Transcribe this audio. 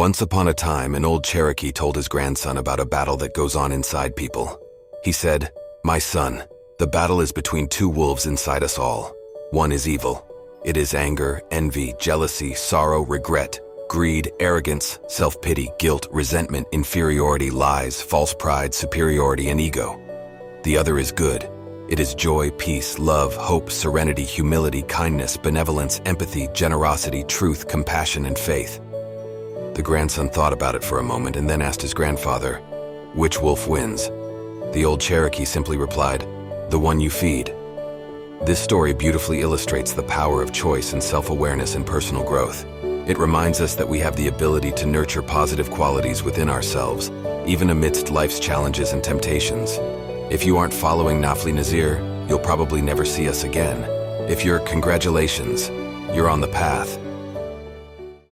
Once upon a time, an old Cherokee told his grandson about a battle that goes on inside people. He said, "My son, the battle is between two wolves inside us all. One is evil. It is anger, envy, jealousy, sorrow, regret, greed, arrogance, self-pity, guilt, resentment, inferiority, lies, false pride, superiority, and ego. The other is good. It is joy, peace, love, hope, serenity, humility, kindness, benevolence, empathy, generosity, truth, compassion, and faith." The grandson thought about it for a moment and then asked his grandfather, "Which wolf wins?" The old Cherokee simply replied, "The one you feed." This story beautifully illustrates the power of choice and self-awareness in personal growth. It reminds us that we have the ability to nurture positive qualities within ourselves, even amidst life's challenges and temptations. If you aren't following Nafli Nazir, you'll probably never see us again. If you're, congratulations, you're on the path.